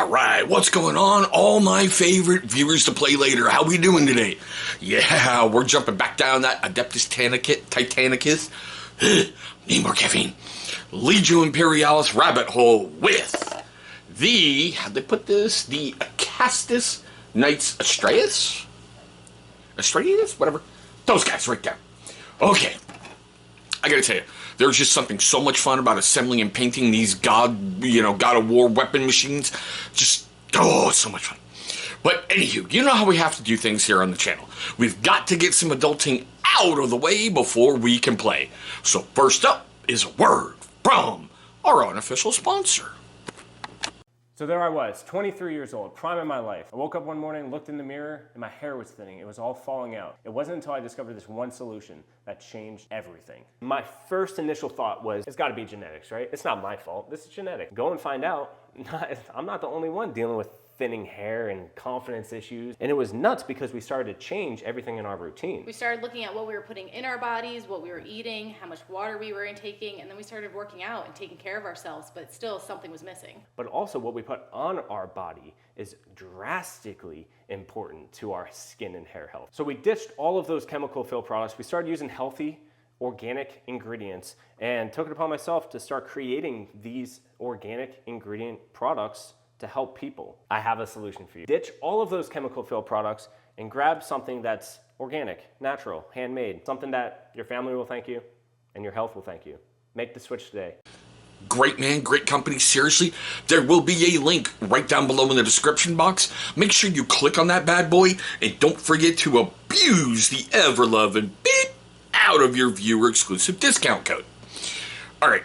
All right, what's going on? All my favorite viewers to play later. How we doing today? Yeah, we're jumping back down that Adeptus Titanicus. Need more caffeine. Legio Imperialis rabbit hole with the, how'd they put this? The Acastus Knights Asterius? Asterius? Whatever. Those guys right there. Okay. I gotta tell you, there's just something so much fun about assembling and painting these God of War weapon machines. Just, oh, it's so much fun. But anywho, you know how we have to do things here on the channel. We've got to get some adulting out of the way before we can play. So first up is a word from our unofficial sponsor. So there I was, 23 years old, prime of my life. I woke up one morning, looked in the mirror, and my hair was thinning. It was all falling out. It wasn't until I discovered this one solution that changed everything. My first initial thought was, it's gotta be genetics, right? It's not my fault, this is genetic. Go and find out. I'm not the only one dealing with thinning hair and confidence issues. And it was nuts because we started to change everything in our routine. We started looking at what we were putting in our bodies, what we were eating, how much water we were intaking, and then we started working out and taking care of ourselves, but still something was missing. But also what we put on our body is drastically important to our skin and hair health. So we ditched all of those chemical filled products. We started using healthy, organic ingredients and took it upon myself to start creating these organic ingredient products to help people. I have a solution for you. Ditch all of those chemical filled products and grab something that's organic, natural, handmade, something that your family will thank you and your health will thank you. Make the switch today. Great man, great company, seriously. There will be a link right down below in the description box. Make sure you click on that bad boy and don't forget to abuse the ever-loving beep out of your viewer exclusive discount code. All right.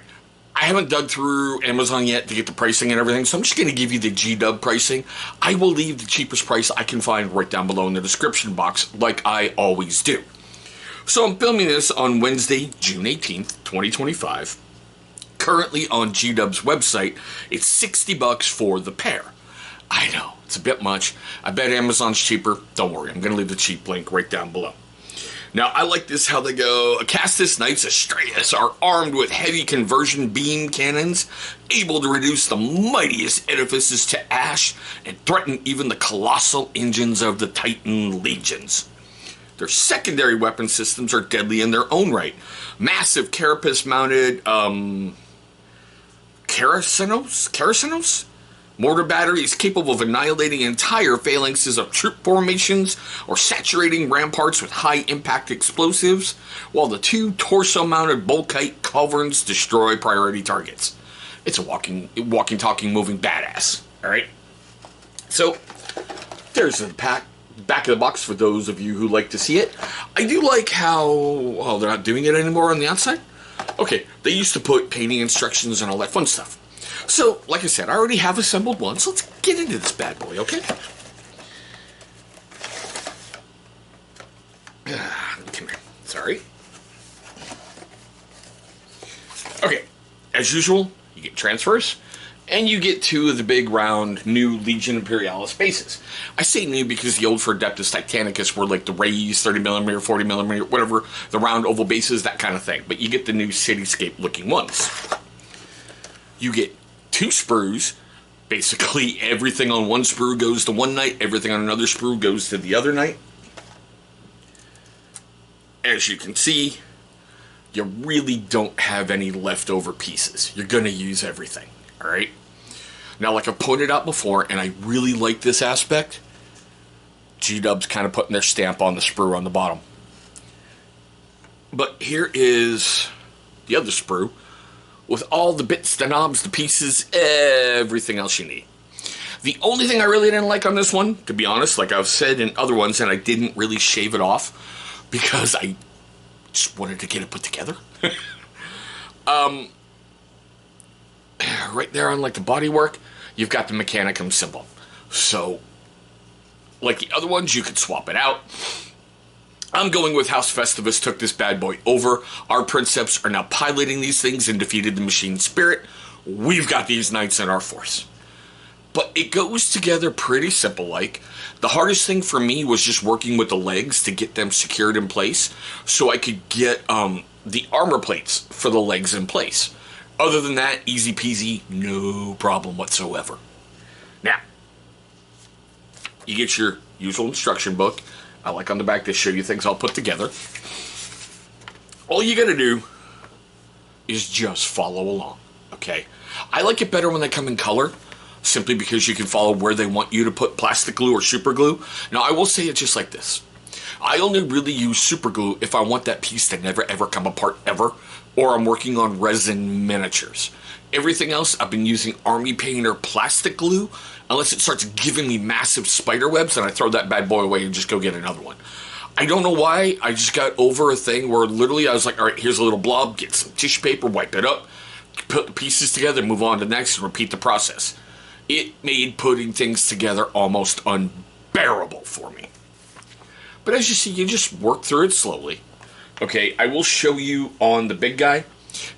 I haven't dug through Amazon yet to get the pricing and everything, so I'm just going to give you the GW pricing. I will leave the cheapest price I can find right down below in the description box, like I always do. So I'm filming this on Wednesday, June 18th, 2025. Currently on GW's website, it's $60 for the pair. I know, it's a bit much. I bet Amazon's cheaper. Don't worry, I'm going to leave the cheap link right down below. Now, I like this how they go. Acastus Knights Asterius are armed with heavy conversion beam cannons, able to reduce the mightiest edifices to ash and threaten even the colossal engines of the Titan legions. Their secondary weapon systems are deadly in their own right. Massive carapace-mounted, Caracinos? Mortar batteries capable of annihilating entire phalanxes of troop formations or saturating ramparts with high-impact explosives, while the two torso-mounted Volkite culverins destroy priority targets. It's a walking, talking, moving badass. All right. So there's the back of the box for those of you who like to see it. I do like how they're not doing it anymore on the outside. Okay, they used to put painting instructions and all that fun stuff. So, like I said, I already have assembled one, so let's get into this bad boy, okay? Come here. Sorry. Okay, as usual, you get transfers, and you get two of the big round new Legion Imperialis bases. I say new because the old for Adeptus Titanicus were like the raised 30mm, 40mm, whatever, the round oval bases, that kind of thing. But you get the new cityscape looking ones. You get two sprues. Basically, everything on one sprue goes to one knight, everything on another sprue goes to the other knight. As you can see, you really don't have any leftover pieces. You're going to use everything, all right? Now, like I've pointed out before, and I really like this aspect, G-Dub's kind of putting their stamp on the sprue on the bottom. But here is the other sprue, with all the bits, the knobs, the pieces, everything else you need. The only thing I really didn't like on this one, to be honest, like I've said in other ones, and I didn't really shave it off, because I just wanted to get it put together. Right there on like the bodywork, you've got the Mechanicum symbol. So, like the other ones, you could swap it out. I'm going with House Festivus took this bad boy over. Our Princeps are now piloting these things and defeated the machine spirit. We've got these knights in our force. But it goes together pretty simple like. The hardest thing for me was just working with the legs to get them secured in place so I could get the armor plates for the legs in place. Other than that, easy peasy, no problem whatsoever. Now, you get your usual instruction book. I like on the back to show you things I'll put together. All you gotta do is just follow along, okay? I like it better when they come in color, simply because you can follow where they want you to put plastic glue or super glue. Now, I will say it just like this. I only really use super glue if I want that piece to never ever come apart ever, or I'm working on resin miniatures. Everything else, I've been using Army Painter plastic glue, unless it starts giving me massive spider webs, and I throw that bad boy away and just go get another one. I don't know why, I just got over a thing where literally I was like, all right, here's a little blob, get some tissue paper, wipe it up, put the pieces together, move on to the next, and repeat the process. It made putting things together almost unbearable for me. But as you see, you just work through it slowly. Okay, I will show you on the big guy.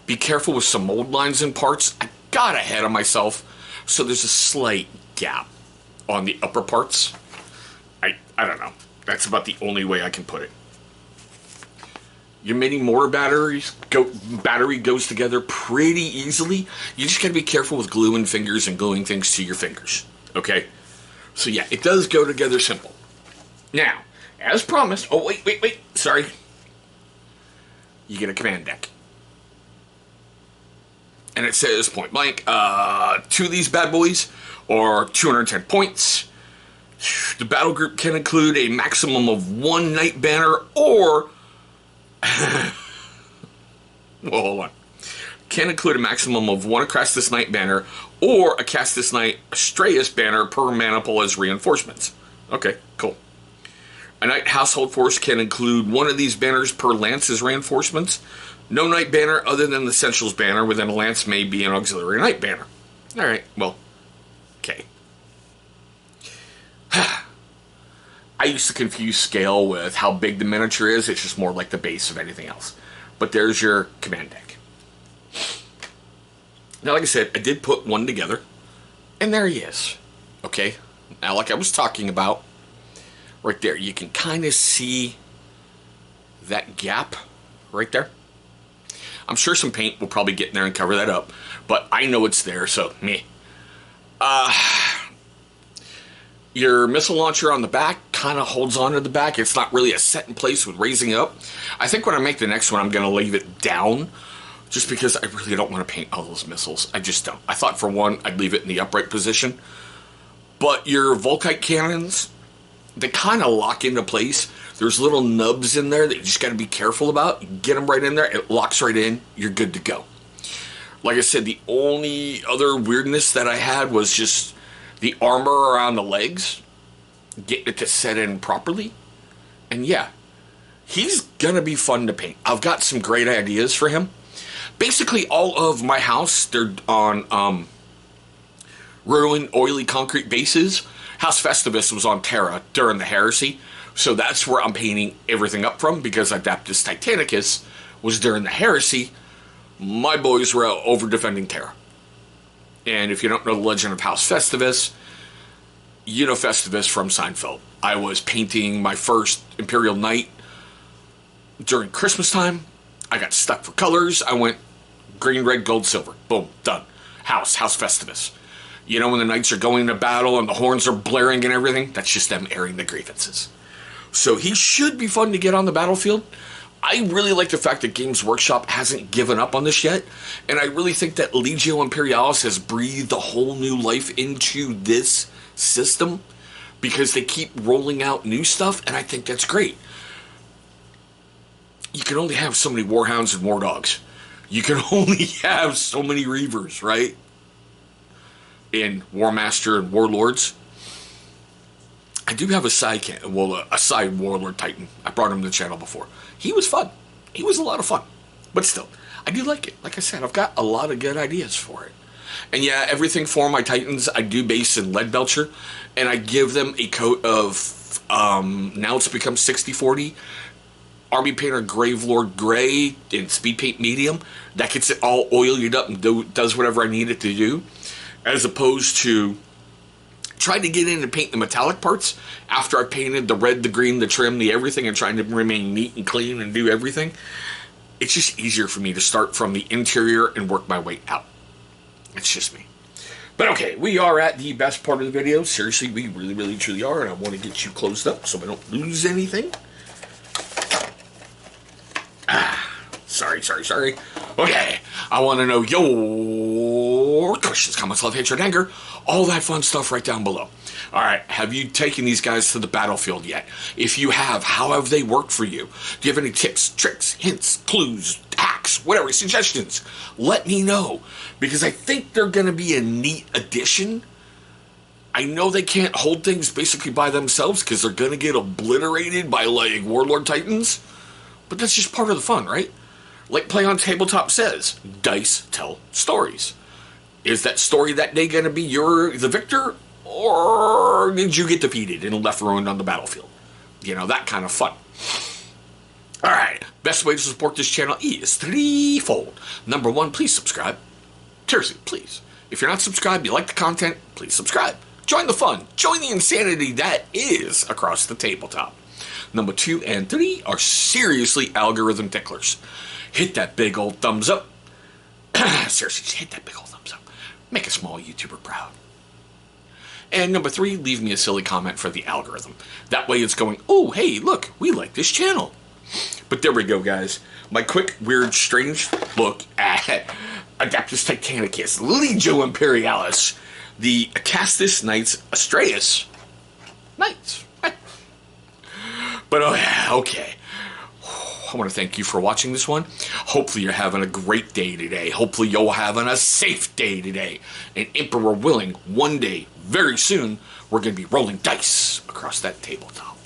Be careful with some mold lines and parts. I got ahead of myself, so there's a slight gap on the upper parts. I don't know. That's about the only way I can put it. Your mini mortar battery goes together pretty easily. You just gotta be careful with gluing fingers and gluing things to your fingers. Okay? So yeah, it does go together simple. Now, as promised, oh wait, sorry. You get a command deck. And it says point blank, 2 of these bad boys are 210 points. The battle group can include a maximum of 1 night banner or well, hold on. Can include a maximum of 1 Acastus Knight banner or a Acastus Knight Asterius banner per maniple as reinforcements. Okay, cool. A Knight Household Force can include 1 of these banners per lance as reinforcements. No Knight banner other than the Essentials banner within a lance may be an auxiliary Knight banner. Alright, well, okay. I used to confuse scale with how big the miniature is. It's just more like the base of anything else. But there's your command deck. Now, like I said, I did put one together. And there he is. Okay? Now, like I was talking about, right there, you can kind of see that gap right there. I'm sure some paint will probably get in there and cover that up. But I know it's there, so meh. Your missile launcher on the back kind of holds on to the back. It's not really a set in place with raising up. I think when I make the next one, I'm going to leave it down just because I really don't want to paint all those missiles. I just don't. I thought for one, I'd leave it in the upright position. But your Volkite cannons, they kind of lock into place. There's little nubs in there that you just got to be careful about. You get them right in there, it locks right in, you're good to go. Like I said, the only other weirdness that I had was just the armor around the legs, getting it to set in properly. And yeah, he's gonna be fun to paint. I've got some great ideas for him. Basically, all of my house, they're on ruined, oily concrete bases. House Festivus was on Terra during the Heresy, so that's where I'm painting everything up from, because Adeptus Titanicus was during the Heresy. My boys were out over defending Terra. And if you don't know the legend of House Festivus, you know Festivus from Seinfeld. I was painting my first Imperial Knight during Christmas time. I got stuck for colors. I went green, red, gold, silver. Boom, done. House Festivus. You know when the knights are going to battle and the horns are blaring and everything? That's just them airing the grievances. So he should be fun to get on the battlefield. I really like the fact that Games Workshop hasn't given up on this yet, and I really think that Legio Imperialis has breathed a whole new life into this system, because they keep rolling out new stuff, and I think that's great. You can only have so many Warhounds and War Dogs. You can only have so many Reavers, right? In War Master and Warlords. I do have a side Warlord Titan. I brought him to the channel before. He was fun. He was a lot of fun. But still, I do like it. Like I said, I've got a lot of good ideas for it. And yeah, everything for my Titans, I do base in Lead Belcher. And I give them a coat of, now it's become 60-40, Army Painter Gravelord Gray in Speed Paint Medium. That gets it all oiled up and does whatever I need it to do. As opposed to trying to get in and paint the metallic parts after I painted the red, the green, the trim, the everything, and trying to remain neat and clean and do everything. It's just easier for me to start from the interior and work my way out. It's just me. But okay, we are at the best part of the video. Seriously, we really, really, truly are. And I want to get you closed up so I don't lose anything. Sorry. Okay, I want to know your questions, comments, love, hatred, anger, all that fun stuff right down below. All right, have you taken these guys to the battlefield yet? If you have, how have they worked for you? Do you have any tips, tricks, hints, clues, hacks, whatever, suggestions? Let me know, because I think they're going to be a neat addition. I know they can't hold things basically by themselves because they're going to get obliterated by, like, Warlord Titans, but that's just part of the fun, right? Like Play on Tabletop says, dice tell stories. Is that story that day going to be the victor, or did you get defeated and left ruined on the battlefield? You know, that kind of fun. All right, best way to support this channel is threefold. Number one, please subscribe. Seriously, please. If you're not subscribed, you like the content, please subscribe. Join the fun. Join the insanity that is Across the Tabletop. Number 2 and 3 are seriously algorithm ticklers. Hit that big old thumbs up. Seriously, just hit that big old thumbs up. Make a small YouTuber proud. And number 3, leave me a silly comment for the algorithm. That way it's going, oh, hey, look, we like this channel. But there we go, guys. My quick, weird, strange look at Adeptus Titanicus, Legio Imperialis, the Acastus Knights, Asterius Knights. But okay. I want to thank you for watching this one. Hopefully you're having a great day today. Hopefully you're having a safe day today. And Emperor willing, one day, very soon, we're going to be rolling dice across that tabletop.